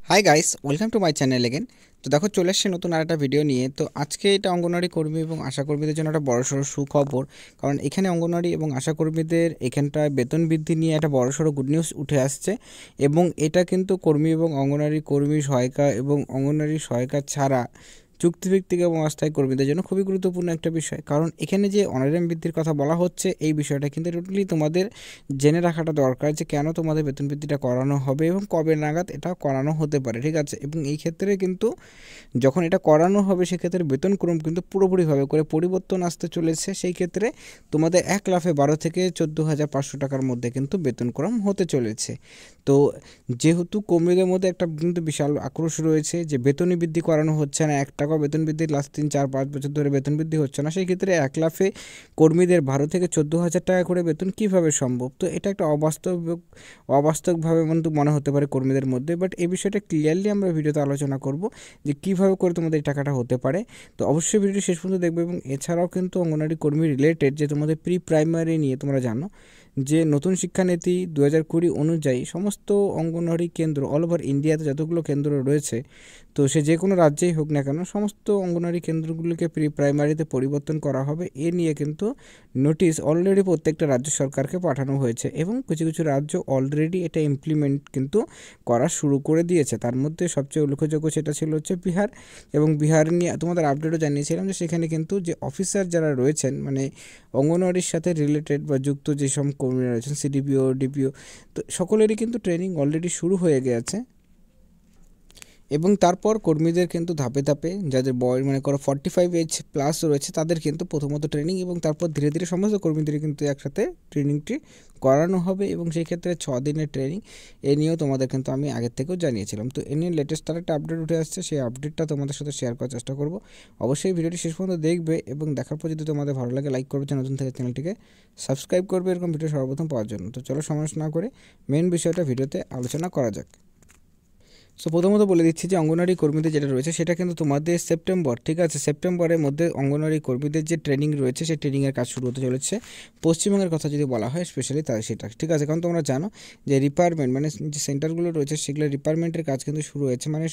Hi guys, welcome to my channel again. তো দেখো, চলে এসছে নতুন আরেকটা ভিডিও নিয়ে। তো আজকে এটা অঙ্গনওয়াড়ি কর্মী এবং আশাকর্মীদের জন্য একটা বড়সড় সুখবর। কারণ এখানে অঙ্গনওয়াড়ি এবং আশাকর্মীদের এখানটায় বেতন বৃদ্ধি নিয়ে একটা বড়সড় গুড নিউজ উঠে আসছে। এবং এটা কিন্তু কর্মী এবং অঙ্গনওয়াড়ি কর্মী সহায়িকা এবং অঙ্গনওয়াড়ি সহায়িকা ছাড়া চুক্তিভিত্তিক এবং অস্থায়ী কর্মীদের জন্য খুবই গুরুত্বপূর্ণ একটা বিষয়। কারণ এখানে যে অনারারিয়াম বৃদ্ধির কথা বলা হচ্ছে, এই বিষয়টা কিন্তু টোটালি তোমাদের জেনে রাখাটা দরকার যে কেন তোমাদের বেতন বৃদ্ধিটা করানো হবে এবং কবে নাগাদ এটা করানো হতে পারে, ঠিক আছে। এবং এই ক্ষেত্রে কিন্তু যখন এটা করানো হবে সেক্ষেত্রে বেতনক্রম কিন্তু পুরোপুরিভাবে করে পরিবর্তন আসতে চলেছে। সেই ক্ষেত্রে তোমাদের এক লাফে 12 থেকে 14,500 টাকার মধ্যে কিন্তু বেতনক্রম হতে চলেছে। তো যেহেতু কর্মীদের মধ্যে একটা কিন্তু বিশাল আক্রোশ রয়েছে যে বেতনই বৃদ্ধি করানো হচ্ছে না, 1 টাকাও বেতন বৃদ্ধি লাস্ট 3, 4, 5 বছর ধরে বেতন বৃদ্ধি হচ্ছে না, সেই ক্ষেত্রে এক লাফে কর্মীদের 12 থেকে 14,000 টাকা করে বেতন কীভাবে সম্ভব? তো এটা একটা অবাস্তবভাবে কিন্তু মনে হতে পারে কর্মীদের মধ্যে। বাট এই বিষয়টা ক্লিয়ারলি আমরা ভিডিওতে আলোচনা করব যে কীভাবে করে তোমাদের এই টাকাটা হতে পারে। তো অবশ্যই ভিডিওটি শেষ পর্যন্ত দেখবে। এবং এছাড়াও কিন্তু অঙ্গনওয়াড়ি কর্মী রিলেটেড যে তোমাদের প্রি প্রাইমারি নিয়ে তোমরা জানো যে নতুন শিক্ষানীতি 2020 অনুযায়ী সমস্ত অঙ্গনওয়াড়ি কেন্দ্র অল ওভার ইন্ডিয়াতে যতগুলো কেন্দ্র রয়েছে, তো সে যে কোনো রাজ্যেই হোক না কেন, সমস্ত অঙ্গনওয়াড়ি কেন্দ্রগুলিকে প্রি প্রাইমারিতে পরিবর্তন করা হবে। এ নিয়ে কিন্তু নোটিশ অলরেডি প্রত্যেকটা রাজ্য সরকারকে পাঠানো হয়েছে এবং কিছু কিছু রাজ্য অলরেডি এটা ইমপ্লিমেন্ট কিন্তু করা শুরু করে দিয়েছে। তার মধ্যে সবচেয়ে উল্লেখযোগ্য সেটা ছিল হচ্ছে বিহার। এবং বিহার নিয়ে তোমাদের আপডেটও জানিয়েছিলাম যে সেখানে কিন্তু যে অফিসার যারা রয়েছেন, মানে অঙ্গনওয়াড়ির সাথে রিলেটেড বা যুক্ত যেসব কর্মীরা রয়েছেন, সিডিপিও, ডিপিও, তো সকলেরই কিন্তু ট্রেনিং অলরেডি শুরু হয়ে গেছে। এবং তারপর কর্মীদের কিন্তু ধাপে ধাপে যাদের বয়স মনে করো 45 এজ প্লাস রয়েছে তাদের কিন্তু প্রথমত ট্রেনিং এবং তারপর ধীরে ধীরে সমস্ত কর্মীদের কিন্তু একসাথে ট্রেনিংটি করানো হবে। এবং সেই ক্ষেত্রে 6 দিনের ট্রেনিং এ নিয়েও তোমাদের কিন্তু আমি আগের থেকেও জানিয়েছিলাম। তো এ নিয়ে লেটেস্ট তার একটা আপডেট উঠে আসছে, সেই আপডেটটা তোমাদের সাথে শেয়ার করার চেষ্টা করব। অবশ্যই ভিডিওটি শেষ পর্যন্ত দেখবে এবং দেখার পর যদি তোমাদের ভালো লাগে লাইক করবে, নতুন থেকে চ্যানেলটিকে সাবস্ক্রাইব করবে এরকম ভিডিও সর্বপ্রথম পাওয়ার জন্য। তো চলো সময় না করে মেন বিষয়টা ভিডিওতে আলোচনা করা যাক। সো প্রথমত বলে দিচ্ছি যে অঙ্গনওয়াড়ি কর্মীদের যেটা রয়েছে সেটা কিন্তু তোমাদের সেপ্টেম্বর, ঠিক আছে, সেপ্টেম্বরের মধ্যে অঙ্গনওয়াড়ি কর্মীদের যে ট্রেনিং রয়েছে সেই ট্রেনিংয়ের কাজ শুরু হতে চলেছে। পশ্চিমবঙ্গের কথা যদি বলা হয় স্পেশালি তাই সেটা, ঠিক আছে। কারণ তোমরা জানো যে রিপায়ারমেন্ট মানে যে সেন্টারগুলো রয়েছে সেগুলো রিপায়ারমেন্টের কাজ কিন্তু শুরু হয়েছে, মানে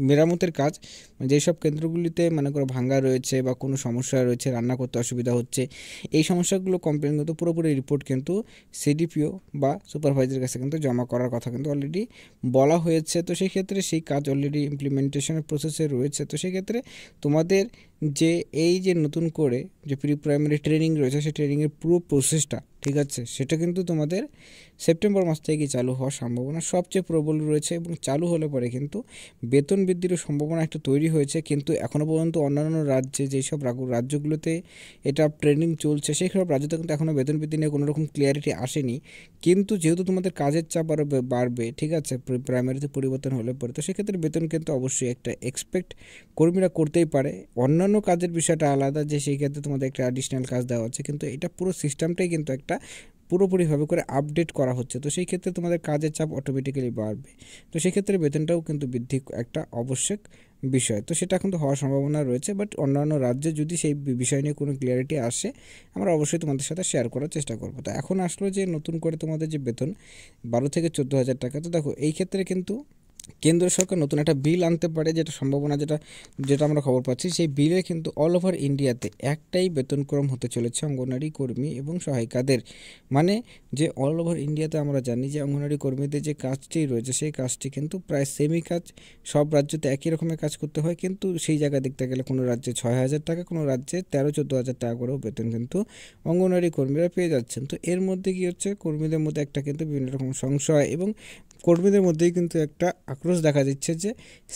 মেরামতের কাজ। যেসব কেন্দ্রগুলিতে মনে করো ভাঙ্গা রয়েছে বা কোনো সমস্যা রয়েছে, রান্না করতে অসুবিধা হচ্ছে, এই সমস্যাগুলো কমপ্লেন কিন্তু পুরোপুরি রিপোর্ট কিন্তু সিডিপিও বা সুপারভাইজারের কাছে কিন্তু জমা করার কথা কিন্তু অলরেডি বলা হয়েছে। তো সেই ক্ষেত্রে সেই কাজ অলরেডি ইমপ্লিমেন্টেশনের প্রসেসে রয়েছে। তো সেই ক্ষেত্রে তোমাদের যে এই যে নতুন করে যে প্রি প্রাইমারি ট্রেনিং রয়েছে সেই ট্রেনিংয়ের পুরো প্রসেসটা, ঠিক আছে, সেটা কিন্তু তোমাদের সেপ্টেম্বর মাস থেকে চালু হওয়ার সম্ভাবনা সবচেয়ে প্রবল রয়েছে। এবং চালু হলে পরে কিন্তু বেতন বৃদ্ধিরও সম্ভাবনা একটু তৈরি হয়েছে। কিন্তু এখনও পর্যন্ত অন্যান্য রাজ্যে যেসব রাজ্যগুলোতে এটা ট্রেনিং চলছে সেই সব রাজ্যতে কিন্তু এখনও বেতন বৃদ্ধি নিয়ে কোনো রকম ক্লিয়ারিটি আসেনি। কিন্তু যেহেতু তোমাদের কাজের চাপ আরও বাড়বে, ঠিক আছে, প্রাইমারিতে পরিবর্তন হলে পরে, তো সেক্ষেত্রে বেতন কিন্তু অবশ্যই একটা এক্সপেক্ট কর্মীরা করতেই পারে। অন্যান্য কাজের বিষয়টা আলাদা যে সেই ক্ষেত্রে তোমাদের একটা অ্যাডিশনাল কাজ দেওয়া হচ্ছে, কিন্তু এটা পুরো সিস্টেমটাই কিন্তু একটা পুরোপুরিভাবে করে আপডেট করা হচ্ছে। তো সেই ক্ষেত্রে তোমাদের কাজের চাপ অটোমেটিক্যালি বাড়বে। তো সেক্ষেত্রে বেতনটাও কিন্তু বৃদ্ধি একটা আবশ্যক বিষয়। তো সেটা কিন্তু হওয়ার সম্ভাবনা রয়েছে। বাট অন্যান্য রাজ্যে যদি সেই বিষয় নিয়ে কোনো ক্লিয়ারিটি আসে আমরা অবশ্যই তোমাদের সাথে শেয়ার করার চেষ্টা করবো। তো এখন আসলো যে নতুন করে তোমাদের যে বেতন 12 থেকে 14,000 টাকা। তো দেখো এই ক্ষেত্রে কিন্তু কেন্দ্র সরকার নতুন একটা বিল আনতে পারে, যেটা সম্ভাবনা যেটা যেটা আমরা খবর পাচ্ছি, সেই বিলে কিন্তু অল ওভার ইন্ডিয়াতে একটাই বেতনক্রম হতে চলেছে অঙ্গনওয়াড়ি কর্মী এবং সহায়িকাদের। মানে যে অল ওভার ইন্ডিয়াতে আমরা জানি যে অঙ্গনওয়াড়ি কর্মীদের যে কাজটি রয়েছে সেই কাজটি কিন্তু প্রায় সেমই কাজ, সব রাজ্যতে একই রকমের কাজ করতে হয়। কিন্তু সেই জায়গায় দেখতে গেলে কোনো রাজ্যে 6,000 টাকা, কোনো রাজ্যে 13-14,000 টাকা করেও বেতন কিন্তু অঙ্গনওয়াড়ি কর্মীরা পেয়ে যাচ্ছেন। তো এর মধ্যে কী হচ্ছে, কর্মীদের মধ্যে একটা কিন্তু বিভিন্ন রকম সংশয় এবং কর্মীদের মধ্যেই কিন্তু একটা আক্রোশ দেখা দিচ্ছে যে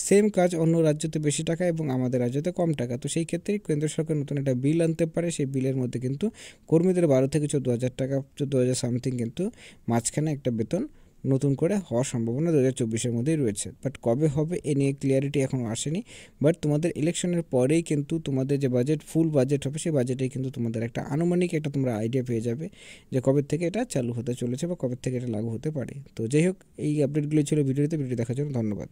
সেম কাজ অন্য রাজ্যতে বেশি টাকা এবং আমাদের রাজ্যতে কম টাকা। তো সেই ক্ষেত্রেই কেন্দ্র সরকার নতুন একটা বিল আনতে পারে। সেই বিলের মধ্যে কিন্তু কর্মীদের 12 থেকে 14,000 টাকা, 14,000 সামথিং কিন্তু মাঝখানে একটা বেতন নতুন করে হওয়ার সম্ভাবনা 2024-এর মধ্যেই রয়েছে। বাট কবে হবে এ নিয়ে ক্লিয়ারিটি এখনও আসেনি। বাট তোমাদের ইলেকশনের পরেই কিন্তু তোমাদের যে বাজেট, ফুল বাজেট হবে, সেই বাজেটেই কিন্তু তোমাদের একটা আনুমানিক একটা তোমরা আইডিয়া পেয়ে যাবে যে কবে থেকে এটা চালু হতে চলেছে বা কবে থেকে এটা লাগু হতে পারে। তো যাই হোক, এই আপডেটগুলি ছিল ভিডিওতে। ভিডিও দেখার জন্য ধন্যবাদ।